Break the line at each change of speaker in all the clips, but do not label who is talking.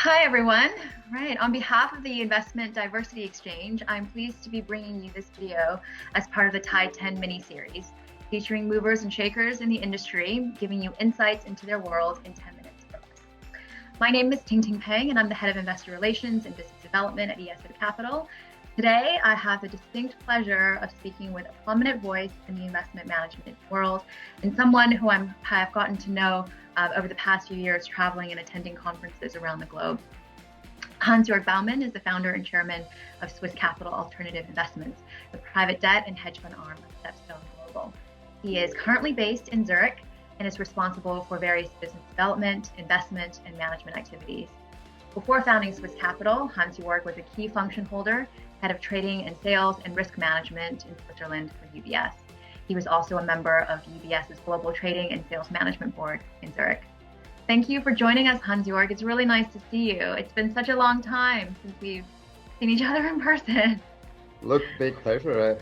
Hi, everyone. Right, on behalf of the Investment Diversity Exchange, I'm pleased to be bringing you this video as part of the Tide 10 mini-series, featuring movers and shakers in the industry, giving you insights into their world in 10 minutes or less. My name is Tingting Peng, and I'm the Head of Investor Relations and Business Development at ESO Capital. Today, I have the distinct pleasure of speaking with a prominent voice in the investment management world and someone who I have gotten to know over the past few years traveling and attending conferences around the globe. Hans-Jörg Baumann is the founder and chairman of Swiss Capital Alternative Investments, the private debt and hedge fund arm of StepStone Global. He is currently based in Zurich and is responsible for various business development, investment, and management activities. Before founding Swiss Capital, Hans-Jörg was a key function holder, head of trading and sales and risk management in Switzerland for UBS. He was also a member of UBS's Global Trading and Sales Management Board in Zurich. Thank you for joining us, Hans-Jörg. It's really nice to see you. It's been such a long time since we've seen each other in person.
Look, big pleasure.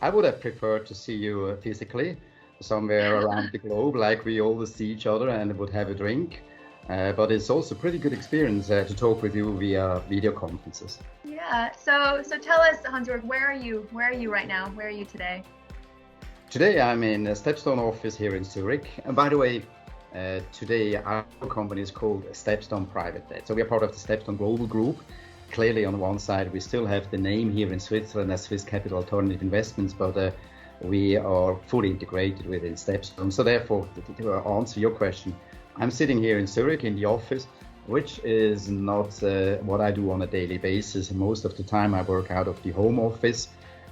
I would have preferred to see you physically somewhere around the globe, like we always see each other and would have a drink. But it's also a pretty good experience to talk with you via video conferences.
Yeah. So tell us, Hans-Jörg, where are you? Where are you right now? Where are you today?
Today I'm in a StepStone office here in Zurich. And by the way, today our company is called StepStone Private Debt. So we are part of the StepStone Global Group. Clearly on one side we still have the name here in Switzerland as Swiss Capital Alternative Investments, but we are fully integrated within StepStone. So therefore, to answer your question, I'm sitting here in Zurich in the office, which is not what I do on a daily basis. Most of the time I work out of the home office,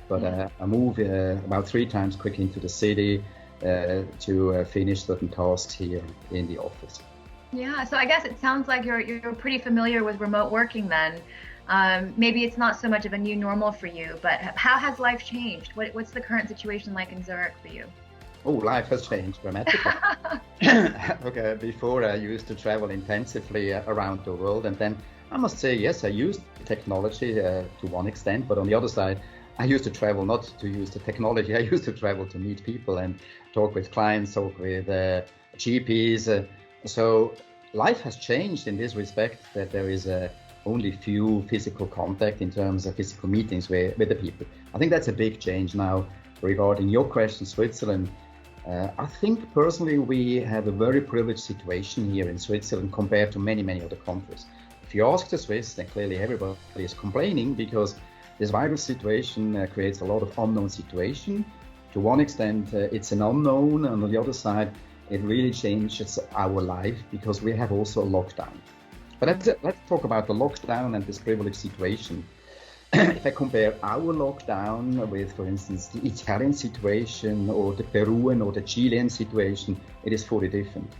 but I move about 3 times quick into the city to finish certain tasks here in the office.
Yeah, so I guess it sounds like you're pretty familiar with remote working then. Maybe it's not so much of a new normal for you, but how has life changed? What's the current situation like in Zurich for you?
Oh, life has changed dramatically. Okay, before I used to travel intensively around the world, and then I must say, yes, I used technology to one extent, but on the other side, I used to travel not to use the technology. I used to travel to meet people and talk with clients, talk with GPs. So life has changed in this respect that there is only few physical contact in terms of physical meetings with the people. I think that's a big change now. Regarding your question, Switzerland, I think personally we have a very privileged situation here in Switzerland compared to many, many other countries. If you ask the Swiss, then clearly everybody is complaining because this virus situation creates a lot of unknown situation. To one extent, it's an unknown, and on the other side, it really changes our life because we have also a lockdown. But let's talk about the lockdown and this privileged situation. If I compare our lockdown with, for instance, the Italian situation or the Peruvian or the Chilean situation, it is fully different.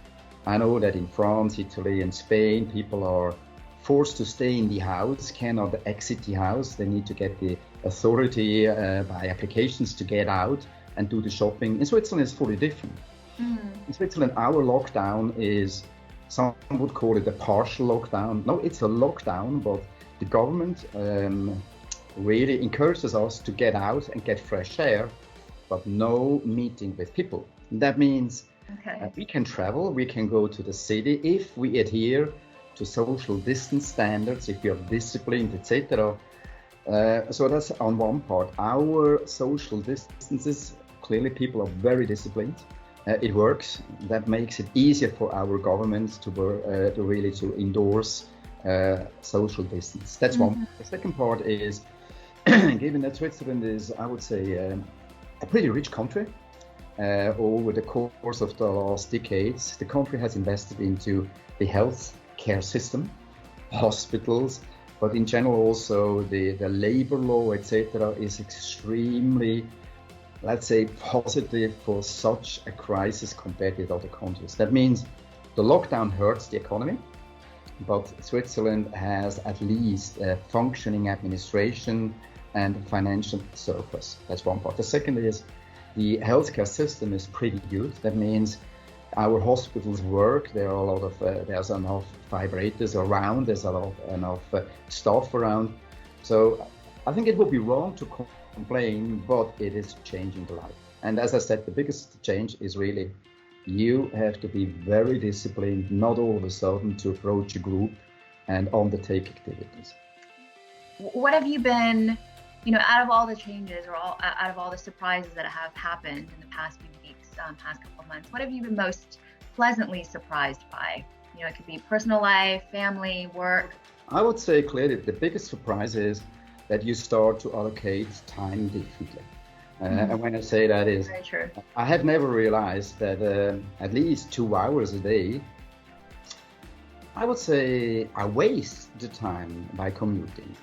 I know that in France, Italy, and Spain, people are forced to stay in the house, cannot exit the house. They need to get the authority by applications to get out and do the shopping. In Switzerland, it's fully different. In Switzerland, our lockdown is, some would call it a partial lockdown. No, it's a lockdown, but the government really encourages us to get out and get fresh air, but no meeting with people. That means we can travel, we can go to the city if we adhere to social distance standards, if we are disciplined, etc. So that's on one part. Our social distances, clearly people are very disciplined. It works. That makes it easier for our governments to really to endorse social distance. That's one. The second part is, given that Switzerland is, I would say, a pretty rich country, over the course of the last decades, the country has invested into the health care system, hospitals, but in general also the labor law, etc., is extremely, let's say, positive for such a crisis compared with other countries. That means the lockdown hurts the economy, but Switzerland has at least a functioning administration and financial surplus. That's one part. The second is the healthcare system is pretty good. That means our hospitals work. There are a lot of there's enough vibrators around. There's enough staff around. So I think it would be wrong to complain, but it is changing the life. And as I said, the biggest change is really you have to be very disciplined, not all of a sudden to approach a group and undertake activities.
What have you been, out of all the changes or out of all the surprises that have happened in the past few weeks, past couple of months, what have you been most pleasantly surprised by? It could be personal life, family, work.
I would say clearly the biggest surprise is that you start to allocate time differently. And when I say that is,
very true.
I have never realized that at least 2 hours a day, I would say I waste the time by commuting.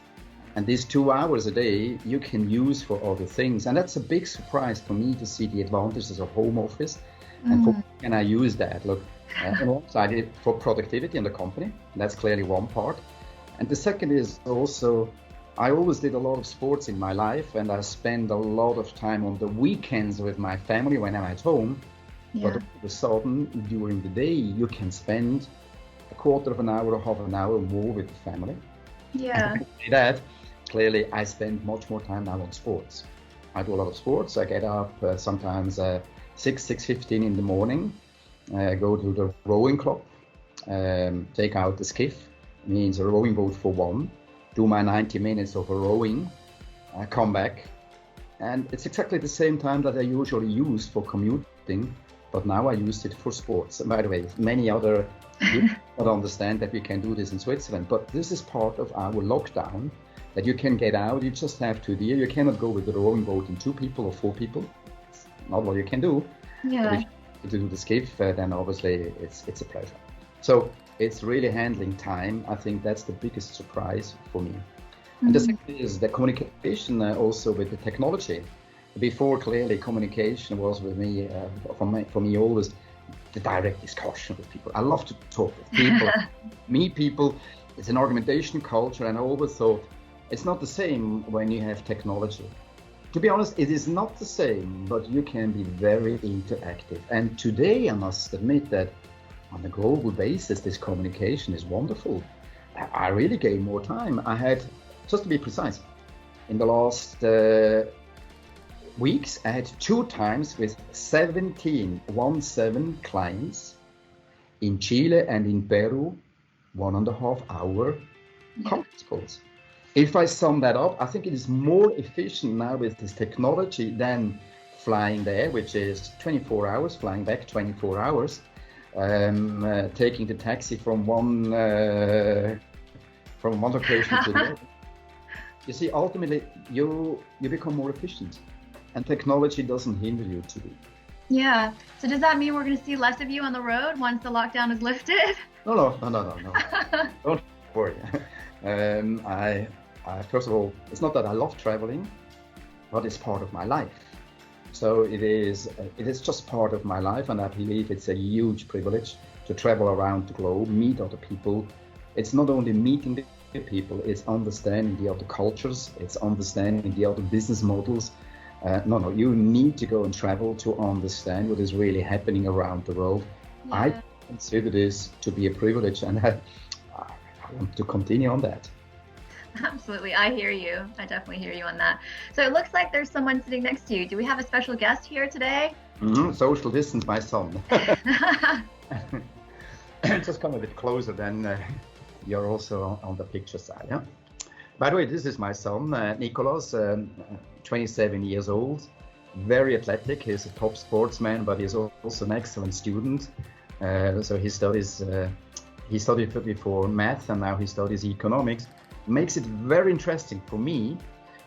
And these 2 hours a day you can use for other things. And that's a big surprise for me to see the advantages of home office. And for can I use that? Look, on one side for productivity in the company, that's clearly one part. And the second is also, I always did a lot of sports in my life, and I spend a lot of time on the weekends with my family when I'm at home. Yeah. But all of a sudden, during the day, you can spend a quarter of an hour or half an hour more with the family.
Yeah.
And that, clearly, I spend much more time now on sports. I do a lot of sports. I get up sometimes 6:15 in the morning, go to the rowing club, take out the skiff, means a rowing boat for one, do my 90 minutes of rowing, come back, and it's exactly the same time that I usually use for commuting, but now I use it for sports. And by the way, many other people don't understand that we can do this in Switzerland, but this is part of our lockdown, that you can get out, you just have to deal. You cannot go with the rowing boat in 2 people or 4 people. It's not what you can do.
Yeah.
If you do the skiff, then obviously it's a pleasure. So it's really handling time. I think that's the biggest surprise for me. And the second is the communication also with the technology. Before, clearly, communication was with me, for me always the direct discussion with people. I love to talk with people, meet people. It's an argumentation culture, and I always thought it's not the same when you have technology. To be honest, it is not the same, but you can be very interactive. And today, I must admit that on a global basis, this communication is wonderful. I really gained more time. I had, just to be precise, in the last weeks, I had 2 times with 17 clients in Chile and in Peru, 1.5 hour conference calls. If I sum that up, I think it is more efficient now with this technology than flying there, which is 24 hours, flying back 24 hours, taking the taxi from one location to the other. You see, ultimately, you become more efficient, and technology doesn't hinder you to be.
Yeah. So does that mean we're going to see less of you on the road once the lockdown is lifted?
No. Don't worry. I first of all, it's not that I love traveling, but it's part of my life. So it is just part of my life, and I believe it's a huge privilege to travel around the globe, meet other people. It's not only meeting the people, it's understanding the other cultures, it's understanding the other business models. You need to go and travel to understand what is really happening around the world. Yeah. I consider this to be a privilege, and I want to continue on that.
Absolutely. I hear you. I definitely hear you on that. So it looks like there's someone sitting next to you. Do we have a special guest here today?
Social distance, my son. Just come a bit closer, then you're also on the picture side. Yeah? By the way, this is my son, Nicolas, 27 years old, very athletic. He's a top sportsman, but he's also an excellent student. So he studied before math, and now he studies economics. Makes it very interesting for me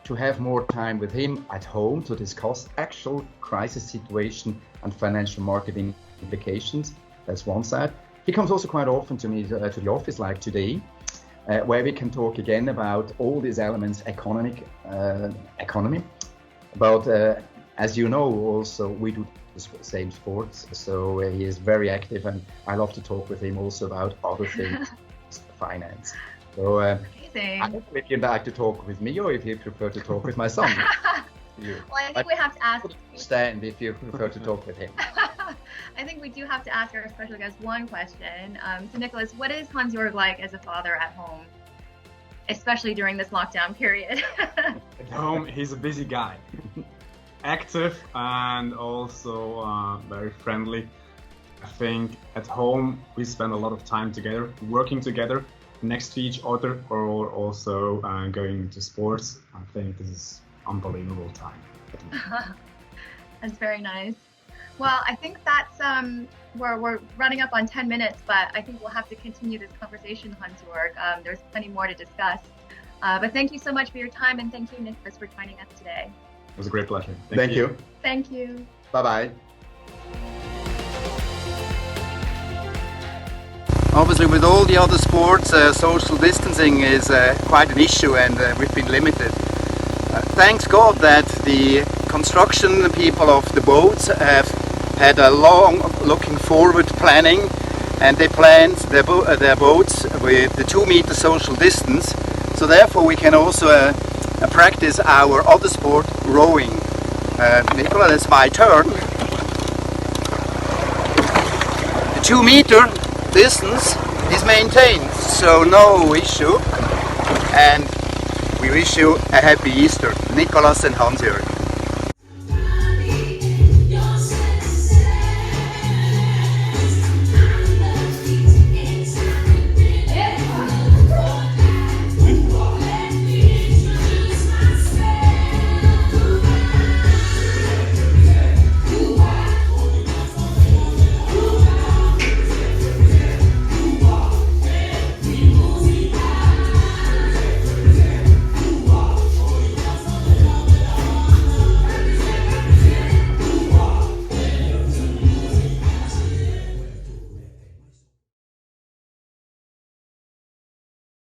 to have more time with him at home to discuss actual crisis situation and financial market implications. That's one side. He comes also quite often to me to the office, like today, where we can talk again about all these elements, economy. But as you know, also we do the same sports, so he is very active, and I love to talk with him also about other things, finance. So I don't know if you'd like to talk with me or if you prefer to talk with my son.
Well, I think we have to ask.
Understand if you prefer to talk with him.
I think we do have to ask our special guest one question. So, Nicholas, what is Hans-Jörg like as a father at home, especially during this lockdown period?
At home, he's a busy guy, active and also very friendly. I think at home we spend a lot of time together, working together. next to each other or also going into sports. I think this is unbelievable time.
That's very nice. Well, I think that's we're running up on 10 minutes, but I think we'll have to continue this conversation, Hans-Jörg. There's plenty more to discuss. But thank you so much for your time, and thank you, Nicholas, for joining us today.
It was a great pleasure.
Thank you.
Thank you.
Bye-bye.
Obviously, with all the other sports, social distancing is quite an issue, and we've been limited. Thanks God that the construction people of the boats have had a long looking forward planning, and they planned their boats with the 2-meter social distance. So therefore we can also practice our other sport, rowing. Nicola, that's my turn. The 2-meter distance is maintained, so no issue. And we wish you a happy Easter, Nicholas and Hans-Jörg.